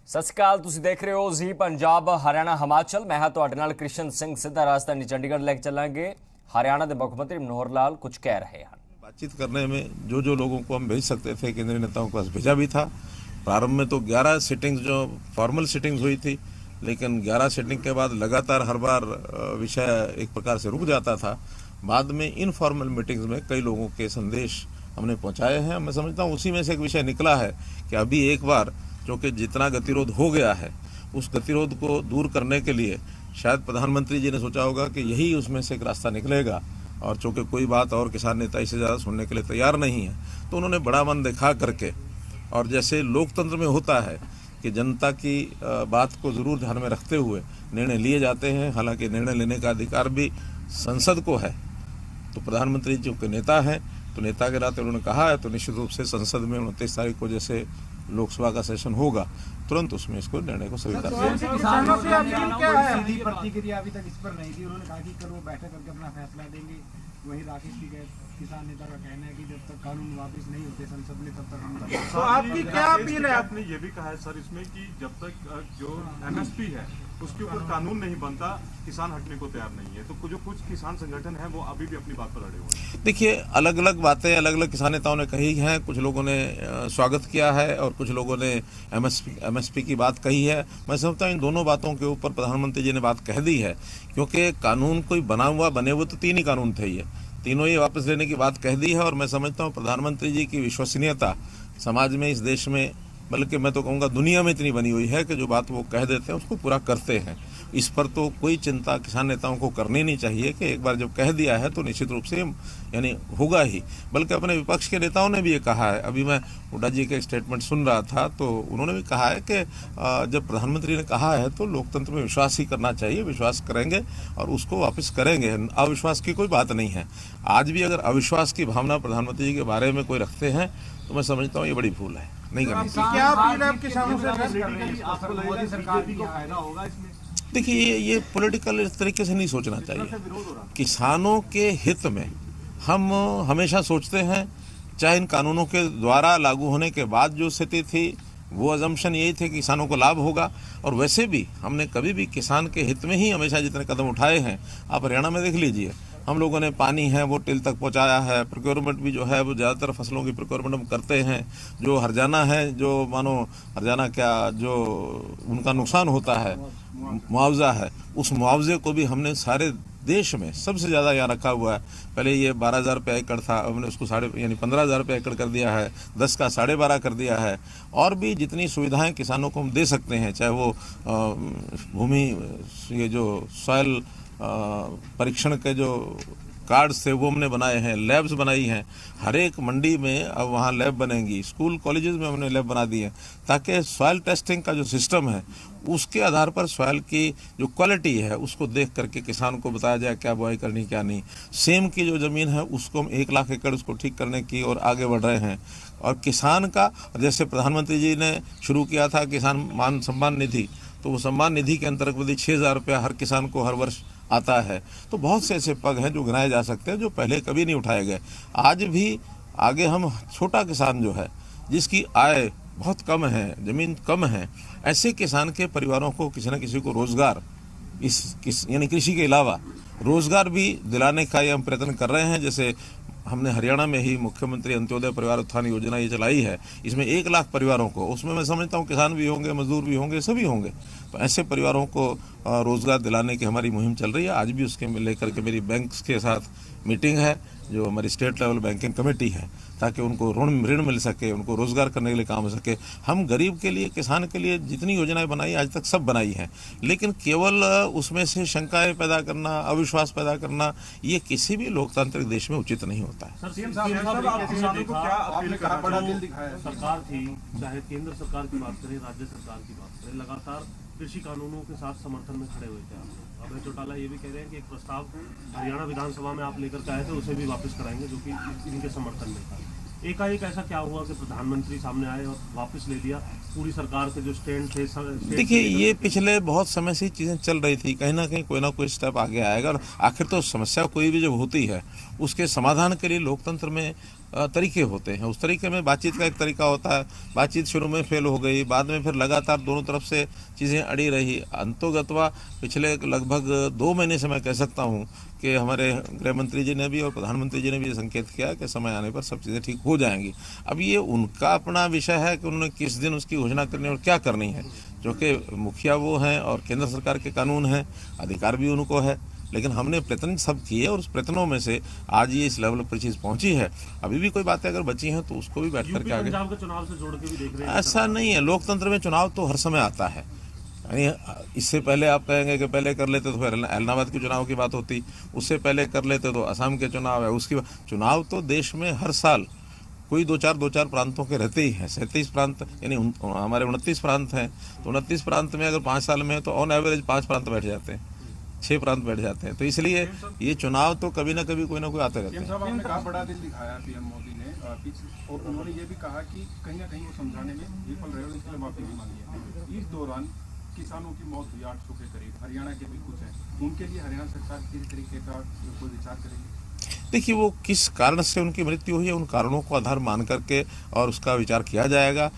ਸਤਿ ਸ਼੍ਰੀ ਅਕਾਲ, ਤੁਸੀਂ ਦੇਖ ਰਹੇ ਹੋ ਜੀ ਪੰਜਾਬ ਹਰਿਆਣਾ ਹਿਮਾਚਲ। मैं ਹਾਂ ਤੁਹਾਡੇ ਨਾਲ कृष्ण सिंह ਸਿੱਧਾ राजधानी चंडीगढ़ लेके चलांगे। हरियाणा के मुख्यमंत्री मनोहर लाल कुछ कह रहे हैं। बातचीत करने में जो लोगों को हम भेज सकते थे केंद्रीय नेताओं के पास भेजा भी था। प्रारंभ में तो 11 सिटिंग्स जो फॉर्मल सिटिंग्स हुई थी, लेकिन 11 सिटिंग के बाद लगातार हर बार विषय एक प्रकार से रुक जाता था। बाद में इनफॉर्मल मीटिंग्स में कई लोगों के संदेश हमने पहुंचाए हैं। मैं समझता हूं उसी में से एक विषय निकला है कि अभी एक बार जो कि जितना गतिरोध हो गया है उस गतिरोध को दूर करने के लिए शायद प्रधानमंत्री जी ने सोचा होगा कि यही उसमें से एक रास्ता निकलेगा, और चूंकि कोई बात और किसान नेता इससे ज़्यादा सुनने के लिए तैयार नहीं है, तो उन्होंने बड़ा मन दिखा करके, और जैसे लोकतंत्र में होता है कि जनता की बात को ज़रूर ध्यान में रखते हुए निर्णय लिए जाते हैं। हालांकि निर्णय लेने का अधिकार भी संसद को है, तो प्रधानमंत्री जी के नेता हैं, तो नेता के नाते उन्होंने कहा है, तो निश्चित रूप से संसद में 29 तारीख को जैसे लोकसभा का सेशन होगा तुरंत उसमें इसको निर्णय को स्वीकार सीधी प्रतिक्रिया अभी तक इस पर नहीं थी। उन्होंने कहा कि कल वो बैठक करके अपना फैसला देंगे। वही राकेश की किसान नेता का कहना है कि जब तक कानून वापस नहीं होते संसद में तब तक हम। तो आपकी क्या अपील है? आपने ये भी कहा है सर इसमें कि जब तक जो एमएसपी है उसके ऊपर कानून नहीं बनता किसान हटने को तैयार नहीं है। तो जो कुछ किसान संगठन है वो अभी भी अपनी बात पर अड़े हुए हैं। देखिए, अलग अलग बातें अलग अलग किसान नेताओं ने कही हैं। कुछ लोगों ने स्वागत किया है और कुछ लोगों ने एमएसपी की बात कही है। मैं समझता हूँ इन दोनों बातों के ऊपर प्रधानमंत्री जी ने बात कह दी है, क्योंकि कानून कोई बने हुए तो 3 ही कानून थे, ये तीनों ही वापस लेने की बात कह दी है। और मैं समझता हूँ प्रधानमंत्री जी की विश्वसनीयता समाज में, इस देश में, बल्कि मैं तो कहूँगा दुनिया में इतनी बनी हुई है कि जो बात वो कह देते हैं उसको पूरा करते हैं। इस पर तो कोई चिंता किसान नेताओं को करनी नहीं चाहिए कि एक बार जब कह दिया है तो निश्चित रूप से यानी होगा ही। बल्कि अपने विपक्ष के नेताओं ने भी ये कहा है। अभी मैं हुड्डा जी के स्टेटमेंट सुन रहा था तो उन्होंने भी कहा है कि जब प्रधानमंत्री ने कहा है तो लोकतंत्र में विश्वास ही करना चाहिए, विश्वास करेंगे और उसको वापस करेंगे। अविश्वास की कोई बात नहीं है। आज भी अगर अविश्वास की भावना प्रधानमंत्री जी के बारे में कोई रखते हैं तो मैं समझता हूँ ये बड़ी भूल है, नहीं करनी चाहिए। देखिए, ये पॉलिटिकल इस तरीके से नहीं सोचना चाहिए। किसानों के हित में हम हमेशा सोचते हैं, चाहे इन कानूनों के द्वारा लागू होने के बाद जो स्थिति थी वो अजम्पशन यही थे कि किसानों को लाभ होगा, और वैसे भी हमने कभी भी किसान के हित में ही हमेशा जितने कदम उठाए हैं। आप हरियाणा में देख लीजिए, हम लोगों ने पानी है वो टिल तक पहुंचाया है। प्रोक्योरमेंट भी जो है वो ज़्यादातर फसलों की प्रोक्योरमेंट हम करते हैं। जो हरजाना है, जो मानो हरजाना क्या, जो उनका नुकसान होता है, मुआवजा है, उस मुआवजे को भी हमने सारे देश में सबसे ज़्यादा यहाँ रखा हुआ है। पहले ये 12,000 रुपये एकड़ था, हमने उसको 15,000 रुपये एकड़ कर दिया है, 10 का 12.5 कर दिया है। और भी जितनी सुविधाएं किसानों को हम दे सकते हैं, चाहे वो भूमि, ये जो सॉयल परीक्षण के जो कार्ड्स थे वो हमने बनाए हैं, लैब्स बनाई हैं। हर एक मंडी में अब वहाँ लैब बनेंगी, स्कूल कॉलेजेस में हमने लैब बना दी है, ताकि सॉयल टेस्टिंग का जो सिस्टम है उसके आधार पर सॉयल की जो क्वालिटी है उसको देख करके किसान को बताया जाए क्या बुआई करनी क्या नहीं। सेम की जो ज़मीन है उसको हम 1 लाख एकड़ उसको ठीक करने की और आगे बढ़ रहे हैं। और किसान का, जैसे प्रधानमंत्री जी ने शुरू किया था किसान मान सम्मान निधि, तो वो सम्मान निधि के अंतर्गत 6,000 रुपया हर किसान को हर वर्ष आता है। तो बहुत से ऐसे पग हैं जो गिनाए जा सकते हैं जो पहले कभी नहीं उठाए गए। आज भी आगे हम छोटा किसान जो है, जिसकी आय बहुत कम है, ज़मीन कम है, ऐसे किसान के परिवारों को किसी न किसी को रोज़गार, यानी कृषि के अलावा रोज़गार भी दिलाने का ये हम प्रयत्न कर रहे हैं। जैसे हमने हरियाणा में ही मुख्यमंत्री अंत्योदय परिवार उत्थान योजना ये चलाई है, इसमें 1 लाख परिवारों को, उसमें मैं समझता हूँ किसान भी होंगे, मजदूर भी होंगे, सभी होंगे, तो ऐसे परिवारों को रोज़गार दिलाने की हमारी मुहिम चल रही है। आज भी उसके लेकर के मेरी बैंक्स के साथ मीटिंग है, जो हमारी स्टेट लेवल बैंकिंग कमेटी है, ताकि उनको ऋण मिल सके, उनको रोज़गार करने के लिए काम हो सके। हम गरीब के लिए, किसान के लिए जितनी योजनाएं बनाई आज तक सब बनाई हैं, लेकिन केवल उसमें से शंकाएं पैदा करना, अविश्वास पैदा करना, ये किसी भी लोकतांत्रिक देश में उचित नहीं होता है। सरकार थी, चाहे केंद्र सरकार की बात करें, राज्य सरकार की बात करें, लगातार कृषि कानूनों के साथ समर्थन में खड़े हुए थे आप। अभय चौटाला ये भी कह रहे हैं कि एक प्रस्ताव हरियाणा विधानसभा में आप लेकर के आए थे, उसे भी वापस कराएंगे, जो कि इनके समर्थन में था। एकाएक ऐसा क्या हुआ कि प्रधानमंत्री सामने आए और वापस ले दिया? पूरी सरकार के जो स्टैंड थे, देखिए, ये पिछले बहुत समय से चीज़ें चल रही थी, कहीं ना कहीं कोई ना कोई स्टेप आगे आएगा। और आखिर तो समस्या कोई भी जब होती है उसके समाधान के लिए लोकतंत्र में तरीके होते हैं। उस तरीके में बातचीत का एक तरीका होता है। बातचीत शुरू में फेल हो गई, बाद में फिर लगातार दोनों तरफ से चीज़ें अड़ी रही। अंतोगत्वा पिछले लगभग 2 महीने से मैं कह सकता हूँ कि हमारे गृह मंत्री जी ने भी और प्रधानमंत्री जी ने भी ये संकेत किया कि समय आने पर सब चीज़ें ठीक हो जाएंगी। अब ये उनका अपना विषय है कि उन्होंने किस दिन उसकी घोषणा करनी और क्या करनी है, जो कि मुखिया वो हैं और केंद्र सरकार के कानून हैं, अधिकार भी उनको है। लेकिन हमने प्रयत्न सब किए और उस प्रयत्नों में से आज ये इस लेवल पर चीज़ पहुंची है। अभी भी कोई बातें अगर बची हैं तो उसको भी बैठ करके आगे, पंजाब के चुनाव से जोड़ के भी देख रहे हैं। ऐसा नहीं है। लोकतंत्र में चुनाव तो हर समय आता है। यानी इससे पहले आप कहेंगे कि पहले कर लेते तो फिर इलाहाबाद के चुनाव की बात होती, उससे पहले कर लेते तो असम के चुनाव है, उसकी चुनाव तो देश में हर साल कोई दो चार प्रांतों के रहते ही हैं। 37 प्रांत यानी हमारे 29 प्रांत हैं, तो 29 प्रांत में अगर 5 साल में तो ऑन एवरेज 5 प्रांत बैठ जाते हैं, 6 प्रांत बैठ जाते हैं। तो इसलिए ये चुनाव तो कभी ना कभी कोई ना कोई आते रहते हैं। साहब, आपने कहा बड़ा दिल दिखाया पीएम मोदी ने और उन्होंने ये भी कहा कि कहीं ना कहीं वो समझाने में विफल रहे और इसके लिए माफी भी मांगी है। इस दौरान किसानों की मौत हुई 800 के करीब, हरियाणा के भी कुछ हैं, उनके लिए हरियाणा सरकार किसी तरीके का कोई विचार करेगी? देखिए, वो किस कारण से उनकी मृत्यु हुई है उन कारणों को आधार मान करके और उसका विचार किया जाएगा।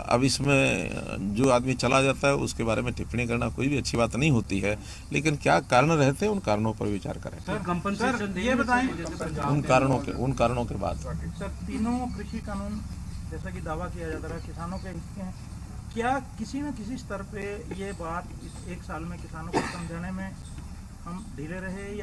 अब इसमें जो आदमी चला जाता है उसके बारे में टिप्पणी करना कोई भी अच्छी बात नहीं होती है, लेकिन क्या कारण रहते हैं उन कारणों पर विचार करें। सर ये बताएं, उन कारणों के बाद सर, तीनों कृषि कानून जैसा कि दावा किया जाता रहा किसानों के हित के हैं, क्या किसी न किसी स्तर पे ये बात इस 1 साल में किसानों को समझाने में हम ढीले रहे या